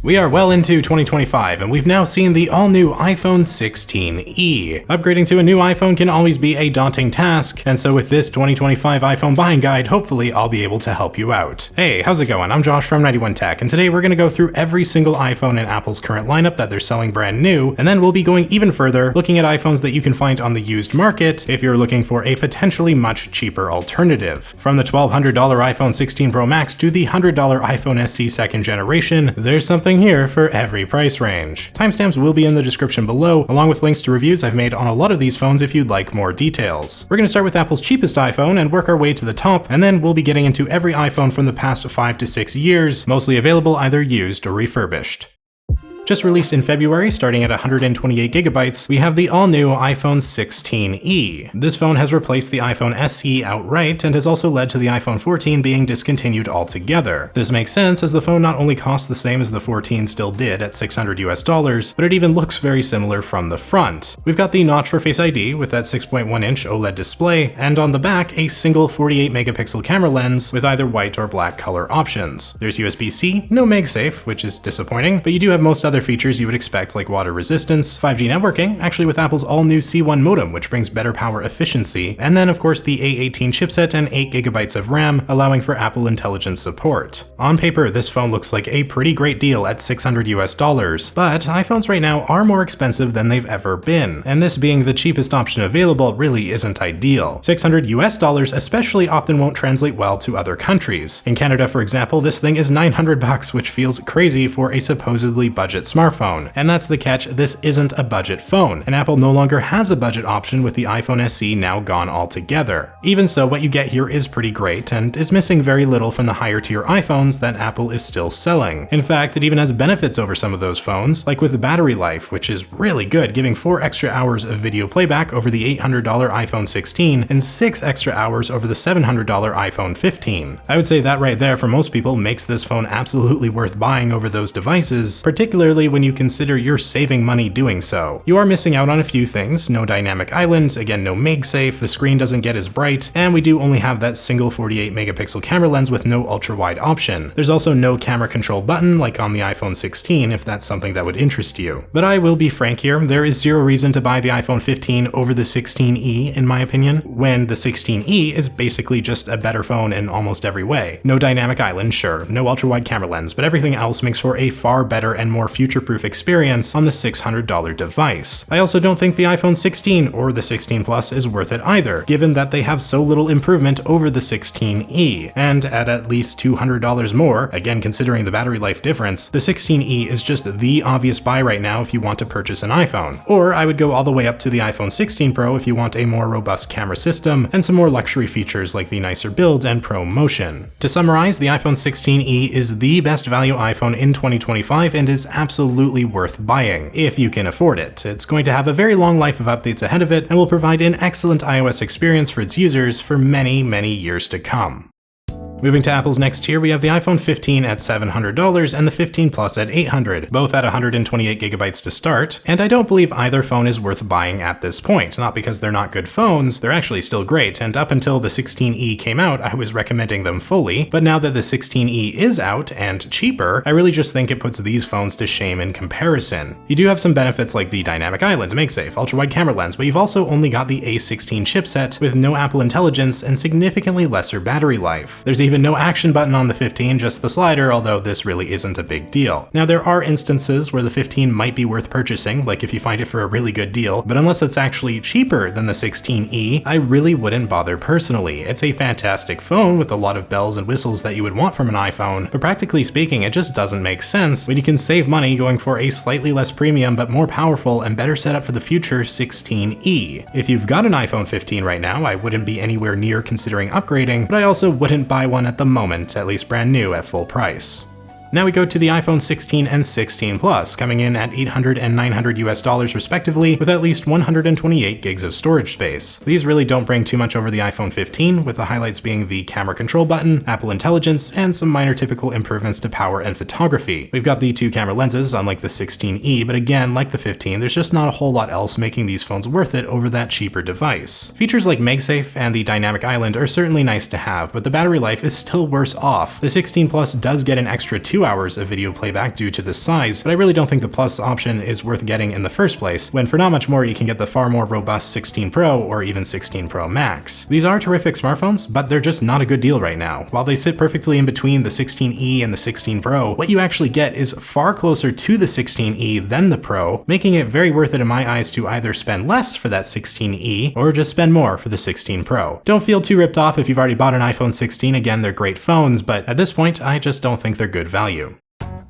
We are well into 2025, and we've now seen the all-new iPhone 16e. Upgrading to a new iPhone can always be a daunting task, and so with this 2025 iPhone buying guide, hopefully I'll be able to help you out. Hey, how's it going? I'm Josh from 91 Tech, and today we're going to go through every single iPhone in Apple's current lineup that they're selling brand new, and then we'll be going even further, looking at iPhones that you can find on the used market if you're looking for a potentially much cheaper alternative. From the $1,200 iPhone 16 Pro Max to the $100 iPhone SE second generation, there's something here for every price range. Timestamps will be in the description below, along with links to reviews I've made on a lot of these phones if you'd like more details. We're going to start with Apple's cheapest iPhone and work our way to the top, and then we'll be getting into every iPhone from the past 5 to 6 years, mostly available either used or refurbished. Just released in February, starting at 128GB, we have the all-new iPhone 16e. This phone has replaced the iPhone SE outright and has also led to the iPhone 14 being discontinued altogether. This makes sense as the phone not only costs the same as the 14 still did at $600, but it even looks very similar from the front. We've got the notch for Face ID with that 6.1-inch OLED display, and on the back, a single 48-megapixel camera lens with either white or black color options. There's USB-C, no MagSafe, which is disappointing, but you do have most other features you would expect like water resistance, 5G networking, actually with Apple's all-new C1 modem, which brings better power efficiency, and then of course the A18 chipset and 8GB of RAM, allowing for Apple Intelligence support. On paper, this phone looks like a pretty great deal at $600, but iPhones right now are more expensive than they've ever been, and this being the cheapest option available really isn't ideal. $600 especially often won't translate well to other countries. In Canada, for example, this thing is $900, which feels crazy for a supposedly budget smartphone. And that's the catch, this isn't a budget phone, and Apple no longer has a budget option with the iPhone SE now gone altogether. Even so, what you get here is pretty great, and is missing very little from the higher tier iPhones that Apple is still selling. In fact, it even has benefits over some of those phones, like with the battery life, which is really good, giving 4 extra hours of video playback over the $800 iPhone 16, and 6 extra hours over the $700 iPhone 15. I would say that right there for most people makes this phone absolutely worth buying over those devices, particularly when you consider you're saving money doing so. You are missing out on a few things: no dynamic island, again no MagSafe, the screen doesn't get as bright, and we do only have that single 48-megapixel camera lens with no ultra-wide option. There's also no camera control button like on the iPhone 16 if that's something that would interest you. But I will be frank here, there is zero reason to buy the iPhone 15 over the 16e in my opinion, when the 16e is basically just a better phone in almost every way. No dynamic island, sure, no ultra-wide camera lens, but everything else makes for a far better and more future-proof experience on the $600 device. I also don't think the iPhone 16 or the 16 Plus is worth it either, given that they have so little improvement over the 16e, and at least $200 more, again considering the battery life difference, the 16e is just the obvious buy right now if you want to purchase an iPhone. Or I would go all the way up to the iPhone 16 Pro if you want a more robust camera system and some more luxury features like the nicer build and Pro Motion. To summarize, the iPhone 16e is the best value iPhone in 2025 and is absolutely worth buying, if you can afford it. It's going to have a very long life of updates ahead of it and will provide an excellent iOS experience for its users for many, many years to come. Moving to Apple's next tier, we have the iPhone 15 at $700 and the 15 Plus at $800, both at 128GB to start, and I don't believe either phone is worth buying at this point, not because they're not good phones, they're actually still great, and up until the 16e came out, I was recommending them fully, but now that the 16e is out and cheaper, I really just think it puts these phones to shame in comparison. You do have some benefits like the dynamic island, MagSafe, ultra-wide camera lens, but you've also only got the A16 chipset with no Apple Intelligence and significantly lesser battery life. There's even no action button on the 15, just the slider, although this really isn't a big deal. Now there are instances where the 15 might be worth purchasing, like if you find it for a really good deal, but unless it's actually cheaper than the 16e, I really wouldn't bother personally. It's a fantastic phone with a lot of bells and whistles that you would want from an iPhone, but practically speaking, it just doesn't make sense when you can save money going for a slightly less premium but more powerful and better set up for the future 16e. If you've got an iPhone 15 right now, I wouldn't be anywhere near considering upgrading, but I also wouldn't buy one at the moment, at least brand new at full price. Now we go to the iPhone 16 and 16 Plus, coming in at $800 and $900 respectively, with at least 128 gigs of storage space. These really don't bring too much over the iPhone 15, with the highlights being the camera control button, Apple Intelligence, and some minor typical improvements to power and photography. We've got the 2 camera lenses, unlike the 16e, but again, like the 15, there's just not a whole lot else making these phones worth it over that cheaper device. Features like MagSafe and the dynamic island are certainly nice to have, but the battery life is still worse off. The 16 Plus does get an extra 2 2 hours of video playback due to the size, but I really don't think the Plus option is worth getting in the first place, when for not much more you can get the far more robust 16 Pro or even 16 Pro Max. These are terrific smartphones, but they're just not a good deal right now. While they sit perfectly in between the 16e and the 16 Pro, what you actually get is far closer to the 16e than the Pro, making it very worth it in my eyes to either spend less for that 16e or just spend more for the 16 Pro. Don't feel too ripped off if you've already bought an iPhone 16, again, they're great phones, but at this point, I just don't think they're good value.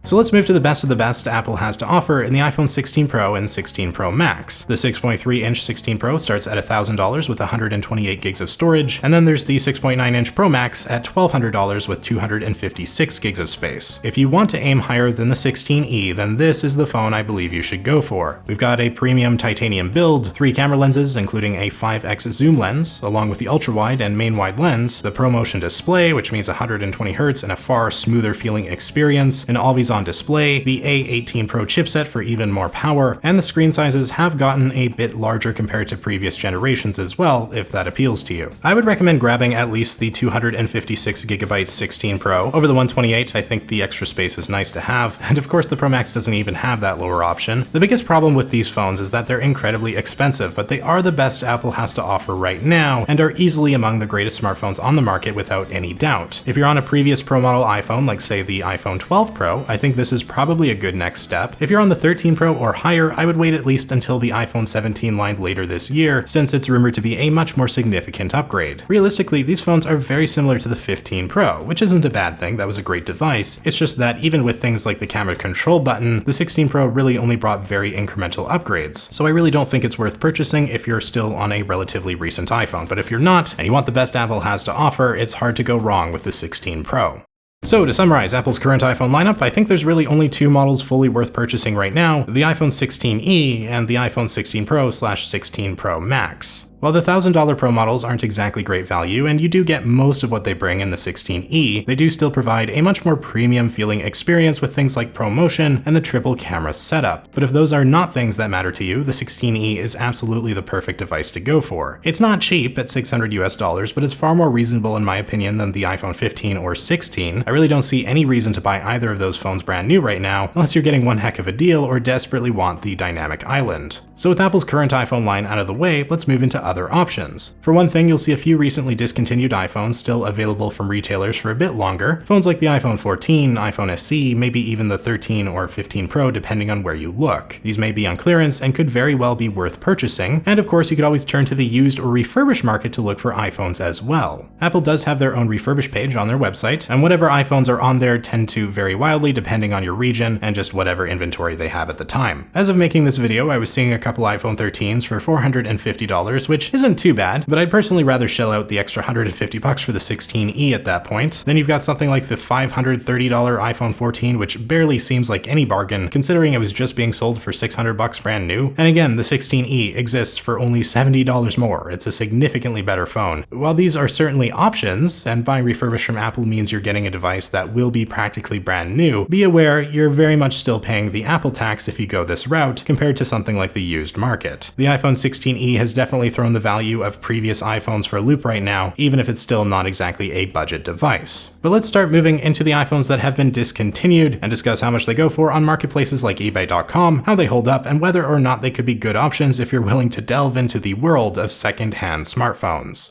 So let's move to the best of the best Apple has to offer in the iPhone 16 Pro and 16 Pro Max. The 6.3-inch 16 Pro starts at $1,000 with 128 gigs of storage, and then there's the 6.9-inch Pro Max at $1,200 with 256 gigs of space. If you want to aim higher than the 16e, then this is the phone I believe you should go for. We've got a premium titanium build, 3 camera lenses including a 5x zoom lens, along with the ultra-wide and main-wide lens, the ProMotion display, which means 120Hz and a far smoother feeling experience, and always on display, the A18 Pro chipset for even more power, and the screen sizes have gotten a bit larger compared to previous generations as well, if that appeals to you. I would recommend grabbing at least the 256GB 16 Pro. Over the 128, I think the extra space is nice to have, and of course the Pro Max doesn't even have that lower option. The biggest problem with these phones is that they're incredibly expensive, but they are the best Apple has to offer right now, and are easily among the greatest smartphones on the market without any doubt. If you're on a previous Pro model iPhone, like say the iPhone 12 Pro, I think this is probably a good next step. If you're on the 13 Pro or higher, I would wait at least until the iPhone 17 line later this year, since it's rumored to be a much more significant upgrade. Realistically, these phones are very similar to the 15 Pro, which isn't a bad thing, that was a great device. It's just that even with things like the camera control button, the 16 Pro really only brought very incremental upgrades. So I really don't think it's worth purchasing if you're still on a relatively recent iPhone, but if you're not, and you want the best Apple has to offer, it's hard to go wrong with the 16 Pro. So to summarize Apple's current iPhone lineup, I think there's really only 2 models fully worth purchasing right now, the iPhone 16e and the iPhone 16 Pro/16 Pro Max. While the $1,000 Pro models aren't exactly great value, and you do get most of what they bring in the 16e, they do still provide a much more premium feeling experience with things like ProMotion and the triple camera setup. But if those are not things that matter to you, the 16e is absolutely the perfect device to go for. It's not cheap at $600 but it's far more reasonable in my opinion than the iPhone 15 or 16. I really don't see any reason to buy either of those phones brand new right now, unless you're getting one heck of a deal or desperately want the dynamic island. So with Apple's current iPhone line out of the way, let's move into other options. For one thing, you'll see a few recently discontinued iPhones still available from retailers for a bit longer. Phones like the iPhone 14, iPhone SE, maybe even the 13 or 15 Pro depending on where you look. These may be on clearance and could very well be worth purchasing, and of course you could always turn to the used or refurbished market to look for iPhones as well. Apple does have their own refurbished page on their website, and whatever iPhones are on there tend to vary wildly depending on your region and just whatever inventory they have at the time. As of making this video, I was seeing a couple iPhone 13s for $450, which isn't too bad, but I'd personally rather shell out the extra $150 for the 16e at that point. Then you've got something like the $530 iPhone 14, which barely seems like any bargain considering it was just being sold for $600 brand new. And again, the 16e exists for only $70 more. It's a significantly better phone. While these are certainly options, and buying refurbished from Apple means you're getting a device that will be practically brand new, be aware you're very much still paying the Apple tax if you go this route compared to something like the used market. The iPhone 16e has definitely thrown the value of previous iPhones for a loop right now, even if it's still not exactly a budget device. But let's start moving into the iPhones that have been discontinued and discuss how much they go for on marketplaces like eBay.com, how they hold up, and whether or not they could be good options if you're willing to delve into the world of second-hand smartphones.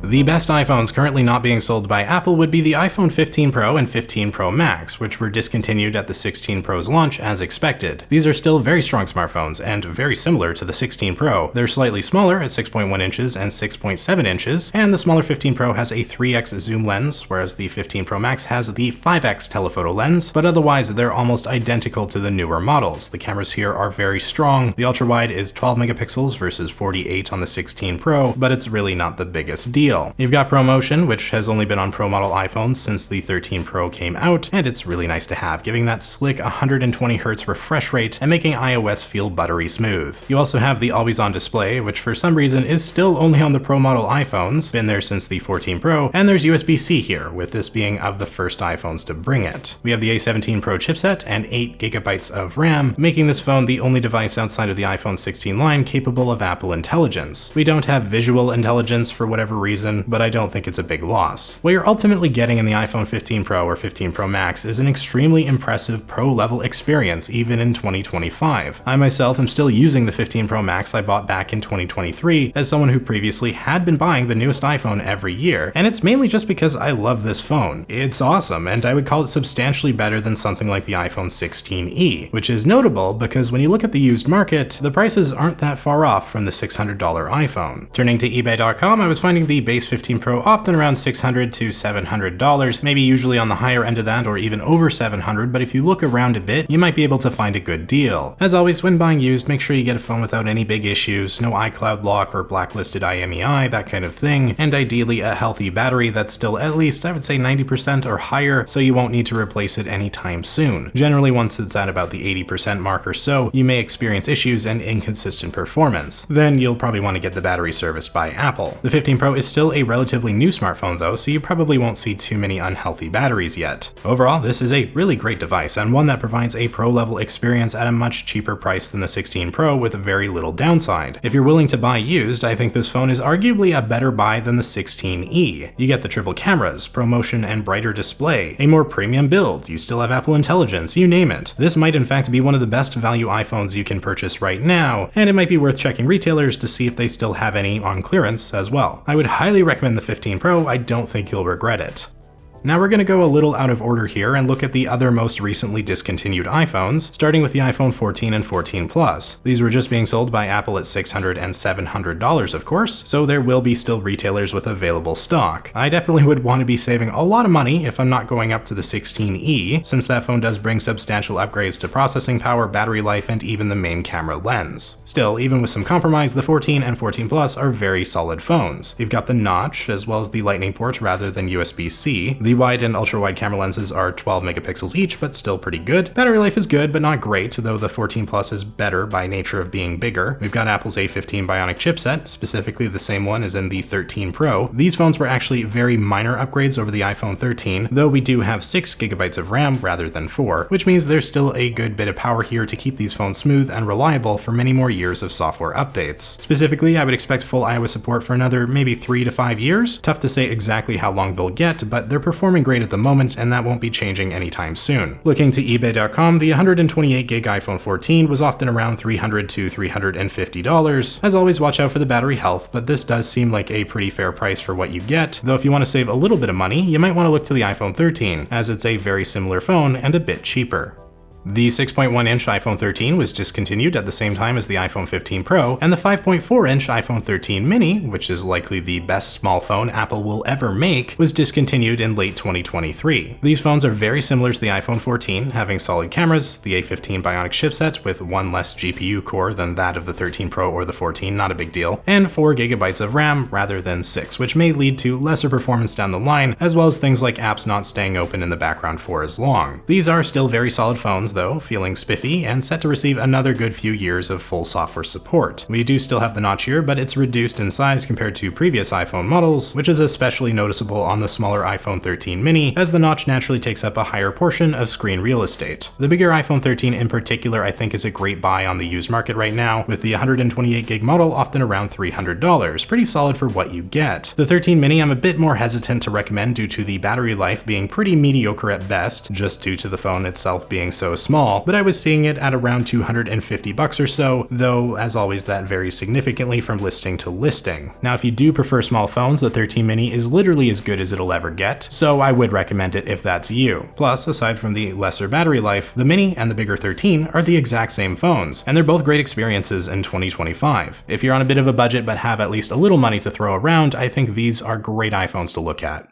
The best iPhones currently not being sold by Apple would be the iPhone 15 Pro and 15 Pro Max, which were discontinued at the 16 Pro's launch as expected. These are still very strong smartphones and very similar to the 16 Pro. They're slightly smaller at 6.1 inches and 6.7 inches, and the smaller 15 Pro has a 3x zoom lens, whereas the 15 Pro Max has the 5x telephoto lens, but otherwise they're almost identical to the newer models. The cameras here are very strong. The ultra-wide is 12 megapixels versus 48 on the 16 Pro, but it's really not the biggest deal. You've got ProMotion, which has only been on Pro model iPhones since the 13 Pro came out, and it's really nice to have, giving that slick 120Hz refresh rate and making iOS feel buttery smooth. You also have the always-on display, which for some reason is still only on the Pro model iPhones, been there since the 14 Pro, and there's USB-C here, with this being of the first iPhones to bring it. We have the A17 Pro chipset and 8GB of RAM, making this phone the only device outside of the iPhone 16 line capable of Apple Intelligence. We don't have visual intelligence for whatever whatever reason, but I don't think it's a big loss. What you're ultimately getting in the iPhone 15 Pro or 15 Pro Max is an extremely impressive pro-level experience even in 2025. I myself am still using the 15 Pro Max I bought back in 2023 as someone who previously had been buying the newest iPhone every year, and it's mainly just because I love this phone. It's awesome, and I would call it substantially better than something like the iPhone 16e, which is notable because when you look at the used market, the prices aren't that far off from the $600 iPhone. Turning to eBay.com, I was finding the base 15 Pro often around $600 to $700, maybe usually on the higher end of that or even over $700, but if you look around a bit, you might be able to find a good deal. As always, when buying used, make sure you get a phone without any big issues, no iCloud lock or blacklisted IMEI, that kind of thing, and ideally a healthy battery that's still at least, I would say 90% or higher, so you won't need to replace it anytime soon. Generally, once it's at about the 80% mark or so, you may experience issues and inconsistent performance. Then you'll probably want to get the battery serviced by Apple. The 15 Pro is still a relatively new smartphone though, so you probably won't see too many unhealthy batteries yet. Overall, this is a really great device and one that provides a pro-level experience at a much cheaper price than the 16 Pro with very little downside. If you're willing to buy used, I think this phone is arguably a better buy than the 16e. You get the triple cameras, ProMotion and brighter display, a more premium build, you still have Apple Intelligence, you name it. This might in fact be one of the best value iPhones you can purchase right now, and it might be worth checking retailers to see if they still have any on clearance as well. I would highly recommend the 15 Pro, I don't think you'll regret it. Now we're going to go a little out of order here and look at the other most recently discontinued iPhones, starting with the iPhone 14 and 14 Plus. These were just being sold by Apple at $600 and $700 of course, so there will be still retailers with available stock. I definitely would want to be saving a lot of money if I'm not going up to the 16e, since that phone does bring substantial upgrades to processing power, battery life, and even the main camera lens. Still, even with some compromise, the 14 and 14 Plus are very solid phones. You've got the notch, as well as the Lightning port rather than USB-C. The wide and ultra-wide camera lenses are 12 megapixels each, but still pretty good. Battery life is good, but not great, though the 14 Plus is better by nature of being bigger. We've got Apple's A15 Bionic chipset, specifically the same one as in the 13 Pro. These phones were actually very minor upgrades over the iPhone 13, though we do have 6 gigabytes of RAM rather than 4, which means there's still a good bit of power here to keep these phones smooth and reliable for many more years of software updates. Specifically, I would expect full iOS support for another maybe 3 to 5 years. Tough to say exactly how long they'll get, but they're performing great at the moment, and that won't be changing anytime soon. Looking to eBay.com, the 128 gig iPhone 14 was often around $300 to $350. As always, watch out for the battery health, but this does seem like a pretty fair price for what you get, though if you want to save a little bit of money, you might want to look to the iPhone 13, as it's a very similar phone and a bit cheaper. The 6.1-inch iPhone 13 was discontinued at the same time as the iPhone 15 Pro, and the 5.4-inch iPhone 13 mini, which is likely the best small phone Apple will ever make, was discontinued in late 2023. These phones are very similar to the iPhone 14, having solid cameras, the A15 Bionic chipset with one less GPU core than that of the 13 Pro or the 14, not a big deal, and 4 gigabytes of RAM rather than 6, which may lead to lesser performance down the line, as well as things like apps not staying open in the background for as long. These are still very solid phones though, feeling spiffy and set to receive another good few years of full software support. We do still have the notch here, but it's reduced in size compared to previous iPhone models, which is especially noticeable on the smaller iPhone 13 mini, as the notch naturally takes up a higher portion of screen real estate. The bigger iPhone 13 in particular I think is a great buy on the used market right now, with the 128 gig model often around $300, pretty solid for what you get. The 13 mini I'm a bit more hesitant to recommend due to the battery life being pretty mediocre at best, just due to the phone itself being so small, but I was seeing it at around $250 or so, though as always that varies significantly from listing to listing. Now if you do prefer small phones, the 13 mini is literally as good as it'll ever get, so I would recommend it if that's you. Plus, aside from the lesser battery life, the mini and the bigger 13 are the exact same phones, and they're both great experiences in 2025. If you're on a bit of a budget but have at least a little money to throw around, I think these are great iPhones to look at.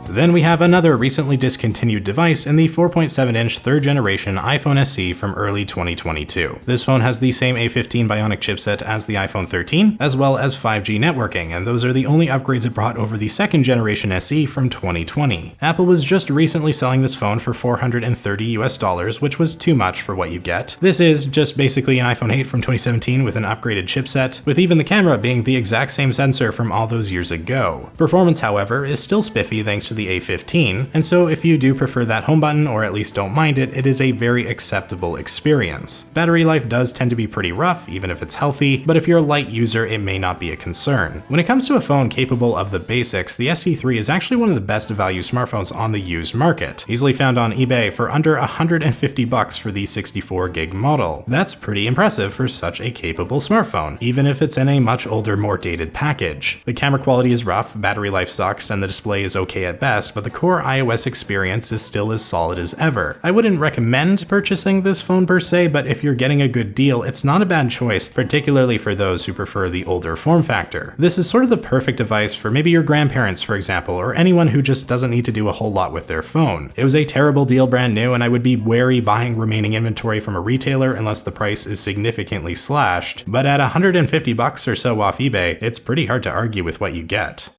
Then we have another recently discontinued device in the 4.7-inch third generation iPhone SE from early 2022. This phone has the same A15 Bionic chipset as the iPhone 13, as well as 5G networking, and those are the only upgrades it brought over the second generation SE from 2020. Apple was just recently selling this phone for $430 which was too much for what you get. This is just basically an iPhone 8 from 2017 with an upgraded chipset, with even the camera being the exact same sensor from all those years ago. Performance, however, is still spiffy you thanks to the A15, and so if you do prefer that home button, or at least don't mind it, it is a very acceptable experience. Battery life does tend to be pretty rough, even if it's healthy, but if you're a light user, it may not be a concern. When it comes to a phone capable of the basics, the SE3 is actually one of the best value smartphones on the used market, easily found on eBay for under $150 for the 64 gig model. That's pretty impressive for such a capable smartphone, even if it's in a much older, more dated package. The camera quality is rough, battery life sucks, and the display is okay at best, but the core iOS experience is still as solid as ever. I wouldn't recommend purchasing this phone per se, but if you're getting a good deal, it's not a bad choice, particularly for those who prefer the older form factor. This is sort of the perfect device for maybe your grandparents, for example, or anyone who just doesn't need to do a whole lot with their phone. It was a terrible deal brand new, and I would be wary buying remaining inventory from a retailer unless the price is significantly slashed, but at $150 or so off eBay, it's pretty hard to argue with what you get.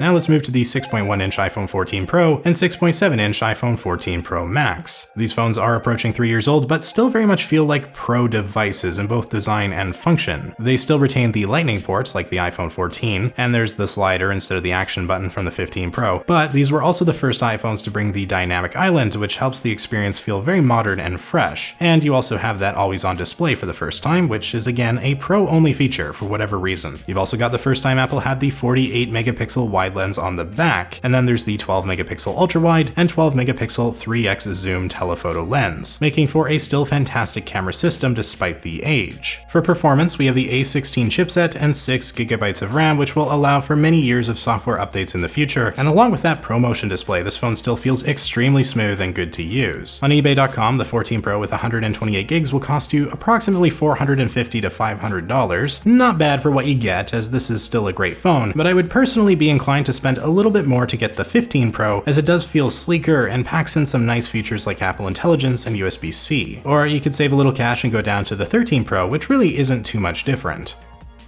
Now let's move to the 6.1-inch iPhone 14 Pro and 6.7-inch iPhone 14 Pro Max. These phones are approaching 3 years old, but still very much feel like Pro devices in both design and function. They still retain the Lightning ports like the iPhone 14, and there's the slider instead of the action button from the 15 Pro, but these were also the first iPhones to bring the dynamic island, which helps the experience feel very modern and fresh. And you also have that always-on display for the first time, which is again a Pro-only feature for whatever reason. You've also got the first time Apple had the 48-megapixel wide lens on the back, and then there's the 12-megapixel ultra-wide and 12-megapixel 3x zoom telephoto lens, making for a still fantastic camera system despite the age. For performance, we have the A16 chipset and 6GB of RAM, which will allow for many years of software updates in the future, and along with that ProMotion display, this phone still feels extremely smooth and good to use. On eBay.com, the 14 Pro with 128 gigs will cost you approximately $450 to $500. Not bad for what you get, as this is still a great phone, but I would personally be inclined to spend a little bit more to get the 15 Pro, as it does feel sleeker and packs in some nice features like Apple Intelligence and USB-C. Or you could save a little cash and go down to the 13 Pro, which really isn't too much different.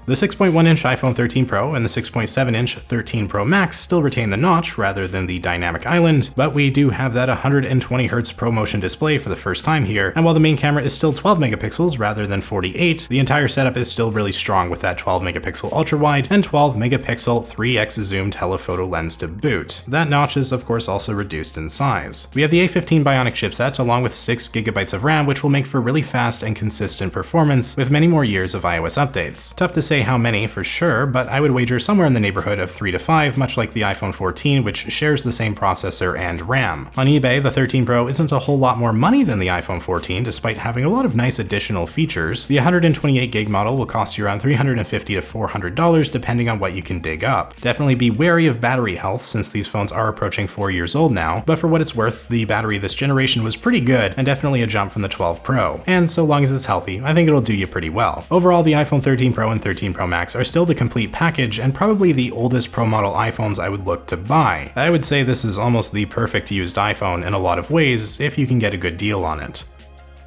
The 6.1-inch iPhone 13 Pro and the 6.7-inch 13 Pro Max still retain the notch rather than the dynamic island, but we do have that 120Hz ProMotion display for the first time here, and while the main camera is still 12 megapixels rather than 48, the entire setup is still really strong with that 12-megapixel ultra-wide and 12-megapixel 3x zoom telephoto lens to boot. That notch is of course also reduced in size. We have the A15 Bionic chipset along with 6GB of RAM, which will make for really fast and consistent performance with many more years of iOS updates. Tough to say how many for sure, but I would wager somewhere in the neighborhood of 3 to 5, much like the iPhone 14, which shares the same processor and RAM. On eBay, the 13 Pro isn't a whole lot more money than the iPhone 14, despite having a lot of nice additional features. The 128 gig model will cost you around $350 to $400 depending on what you can dig up. Definitely be wary of battery health since these phones are approaching 4 years old now, but for what it's worth, the battery this generation was pretty good and definitely a jump from the 12 Pro. And so long as it's healthy, I think it'll do you pretty well. Overall, the iPhone 13 Pro and 13 Pro Max are still the complete package and probably the oldest Pro model iPhones I would look to buy. I would say this is almost the perfect used iPhone in a lot of ways if you can get a good deal on it.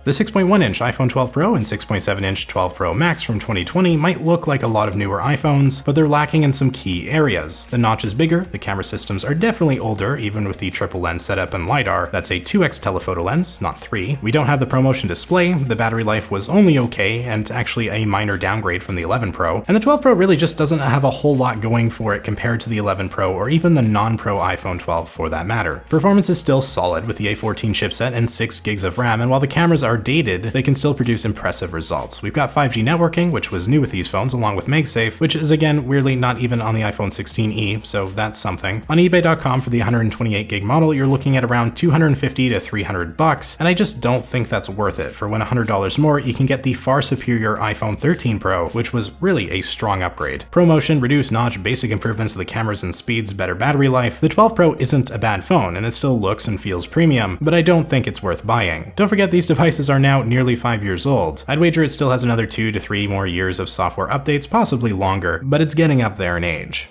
The 6.1-inch iPhone 12 Pro and 6.7-inch 12 Pro Max from 2020 might look like a lot of newer iPhones, but they're lacking in some key areas. The notch is bigger, the camera systems are definitely older, even with the triple lens setup and LiDAR. That's a 2x telephoto lens, not 3. We don't have the ProMotion display, the battery life was only okay, and actually a minor downgrade from the 11 Pro, and the 12 Pro really just doesn't have a whole lot going for it compared to the 11 Pro or even the non-Pro iPhone 12 for that matter. Performance is still solid with the A14 chipset and 6 gigs of RAM, and while the cameras are dated, they can still produce impressive results. We've got 5G networking, which was new with these phones, along with MagSafe, which is again weirdly not even on the iPhone 16e, so that's something. On eBay.com for the 128 gig model, you're looking at around $250 to $300, and I just don't think that's worth it. For when $100 more, you can get the far superior iPhone 13 Pro, which was really a strong upgrade. ProMotion, reduced notch, basic improvements to the cameras and speeds, better battery life. The 12 Pro isn't a bad phone, and it still looks and feels premium, but I don't think it's worth buying. Don't forget these devices are now nearly 5 years old. I'd wager it still has another 2 to 3 more years of software updates, possibly longer, but it's getting up there in age.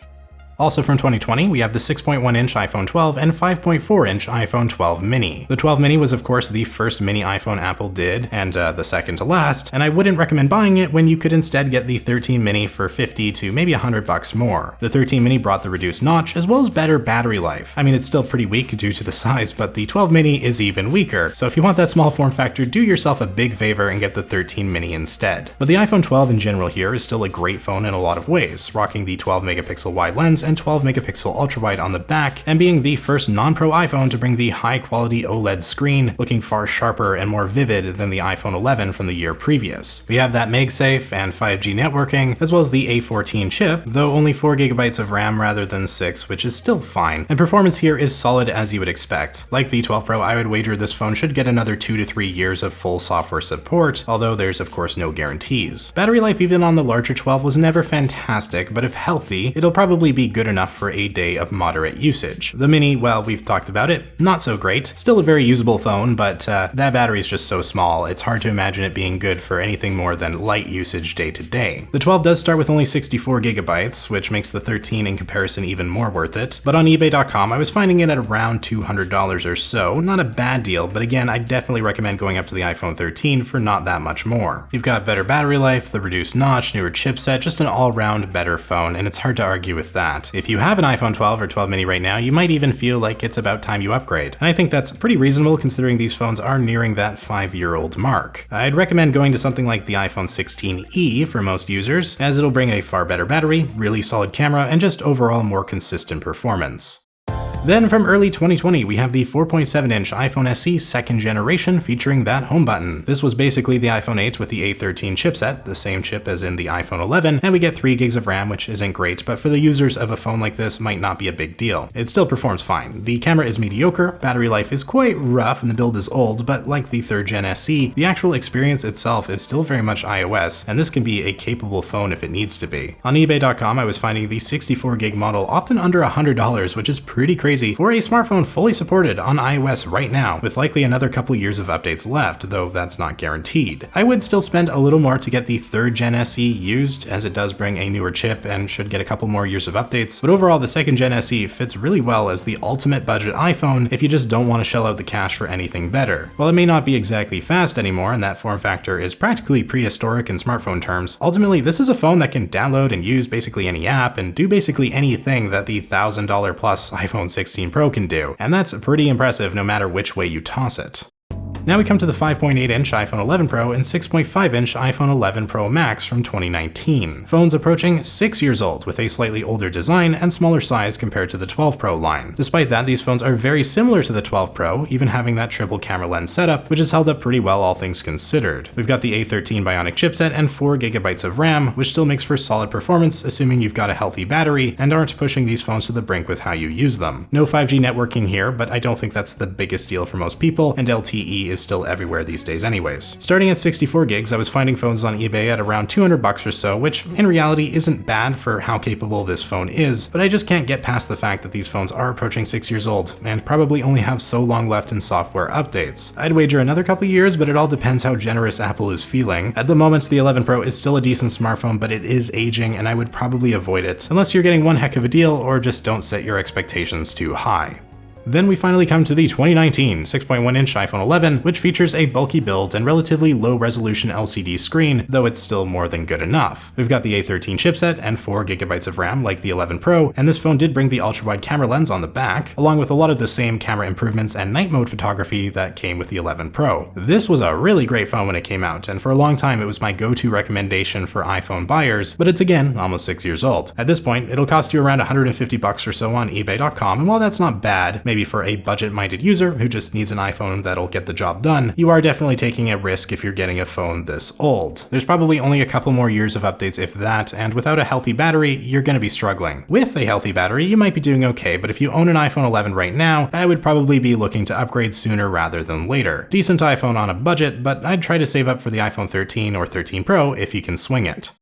Also from 2020, we have the 6.1-inch iPhone 12 and 5.4-inch iPhone 12 mini. The 12 mini was of course the first mini iPhone Apple did, and the second to last, and I wouldn't recommend buying it when you could instead get the 13 mini for $50 to maybe $100 more. The 13 mini brought the reduced notch, as well as better battery life. I mean, it's still pretty weak due to the size, but the 12 mini is even weaker, so if you want that small form factor, do yourself a big favor and get the 13 mini instead. But the iPhone 12 in general here is still a great phone in a lot of ways, rocking the 12 megapixel wide lens and 12 megapixel ultrawide on the back, and being the first non-Pro iPhone to bring the high-quality OLED screen, looking far sharper and more vivid than the iPhone 11 from the year previous. We have that MagSafe and 5G networking, as well as the A14 chip, though only 4GB of RAM rather than 6, which is still fine, and performance here is solid as you would expect. Like the 12 Pro, I would wager this phone should get another 2 to 3 years of full software support, although there's of course no guarantees. Battery life even on the larger 12 was never fantastic, but if healthy, it'll probably be good enough for a day of moderate usage. The Mini, well, we've talked about it, not so great. Still a very usable phone, but that battery is just so small, it's hard to imagine it being good for anything more than light usage day to day. The 12 does start with only 64GB, which makes the 13 in comparison even more worth it, but on eBay.com I was finding it at around $200 or so. Not a bad deal, but again, I definitely recommend going up to the iPhone 13 for not that much more. You've got better battery life, the reduced notch, newer chipset, just an all-round better phone, and it's hard to argue with that. If you have an iPhone 12 or 12 mini right now, you might even feel like it's about time you upgrade, and I think that's pretty reasonable considering these phones are nearing that 5-year-old mark. I'd recommend going to something like the iPhone 16e for most users, as it'll bring a far better battery, really solid camera, and just overall more consistent performance. Then from early 2020, we have the 4.7-inch iPhone SE 2nd generation featuring that home button. This was basically the iPhone 8 with the A13 chipset, the same chip as in the iPhone 11, and we get 3 gigs of RAM, which isn't great, but for the users of a phone like this might not be a big deal. It still performs fine. The camera is mediocre, battery life is quite rough, and the build is old, but like the 3rd gen SE, the actual experience itself is still very much iOS, and this can be a capable phone if it needs to be. On eBay.com, I was finding the 64 gig model often under $100, which is pretty crazy for a smartphone fully supported on iOS right now, with likely another couple years of updates left, though that's not guaranteed. I would still spend a little more to get the 3rd gen SE used, as it does bring a newer chip and should get a couple more years of updates, but overall the 2nd gen SE fits really well as the ultimate budget iPhone if you just don't want to shell out the cash for anything better. While it may not be exactly fast anymore, and that form factor is practically prehistoric in smartphone terms, ultimately this is a phone that can download and use basically any app and do basically anything that the $1,000 plus iPhone 16 Pro can do, and that's pretty impressive no matter which way you toss it. Now we come to the 5.8-inch iPhone 11 Pro and 6.5-inch iPhone 11 Pro Max from 2019. Phones approaching 6 years old with a slightly older design and smaller size compared to the 12 Pro line. Despite that, these phones are very similar to the 12 Pro, even having that triple camera lens setup, which has held up pretty well all things considered. We've got the A13 Bionic chipset and 4GB of RAM, which still makes for solid performance assuming you've got a healthy battery and aren't pushing these phones to the brink with how you use them. No 5G networking here, but I don't think that's the biggest deal for most people, and LTE is still everywhere these days anyways. Starting at 64 gigs, I was finding phones on eBay at around $200 or so, which in reality isn't bad for how capable this phone is, but I just can't get past the fact that these phones are approaching 6 years old and probably only have so long left in software updates. I'd wager another couple years, but it all depends how generous Apple is feeling. At the moment, the 11 Pro is still a decent smartphone, but it is aging and I would probably avoid it, unless you're getting one heck of a deal or just don't set your expectations too high. Then we finally come to the 2019 6.1-inch iPhone 11, which features a bulky build and relatively low-resolution LCD screen, though it's still more than good enough. We've got the A13 chipset and 4GB of RAM like the 11 Pro, and this phone did bring the ultra-wide camera lens on the back, along with a lot of the same camera improvements and night mode photography that came with the 11 Pro. This was a really great phone when it came out, and for a long time it was my go-to recommendation for iPhone buyers, but it's again almost 6 years old. At this point, it'll cost you around $150 or so on eBay.com, and while that's not bad, maybe for a budget-minded user who just needs an iPhone that'll get the job done, you are definitely taking a risk if you're getting a phone this old. There's probably only a couple more years of updates if that, and without a healthy battery, you're gonna be struggling. With a healthy battery, you might be doing okay, but if you own an iPhone 11 right now, I would probably be looking to upgrade sooner rather than later. Decent iPhone on a budget, but I'd try to save up for the iPhone 13 or 13 Pro if you can swing it.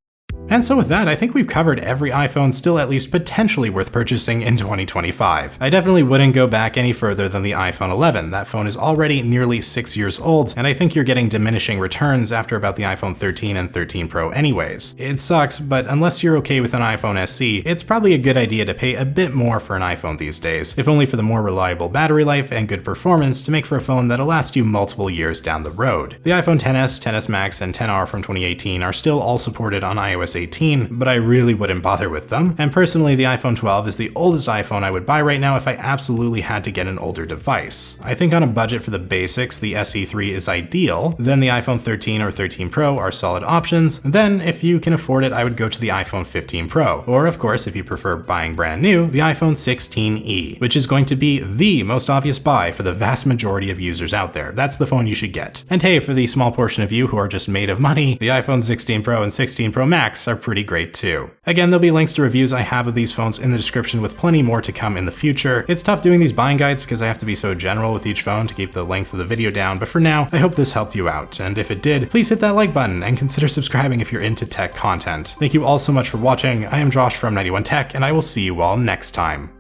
And so with that, I think we've covered every iPhone still at least potentially worth purchasing in 2025. I definitely wouldn't go back any further than the iPhone 11. That phone is already nearly 6 years old, and I think you're getting diminishing returns after about the iPhone 13 and 13 Pro anyways. It sucks, but unless you're okay with an iPhone SE, it's probably a good idea to pay a bit more for an iPhone these days, if only for the more reliable battery life and good performance to make for a phone that'll last you multiple years down the road. The iPhone XS, XS Max, and XR from 2018 are still all supported on iOS iOS 18, but I really wouldn't bother with them. And personally, the iPhone 12 is the oldest iPhone I would buy right now if I absolutely had to get an older device. I think on a budget for the basics, the SE3 is ideal, then the iPhone 13 or 13 Pro are solid options, then if you can afford it, I would go to the iPhone 15 Pro, or of course, if you prefer buying brand new, the iPhone 16e, which is going to be the most obvious buy for the vast majority of users out there. That's the phone you should get. And hey, for the small portion of you who are just made of money, the iPhone 16 Pro and 16 Pro Max are pretty great too. Again, there'll be links to reviews I have of these phones in the description with plenty more to come in the future. It's tough doing these buying guides because I have to be so general with each phone to keep the length of the video down, but for now, I hope this helped you out, and if it did, please hit that like button and consider subscribing if you're into tech content. Thank you all so much for watching. I am Josh from 91 Tech, and I will see you all next time.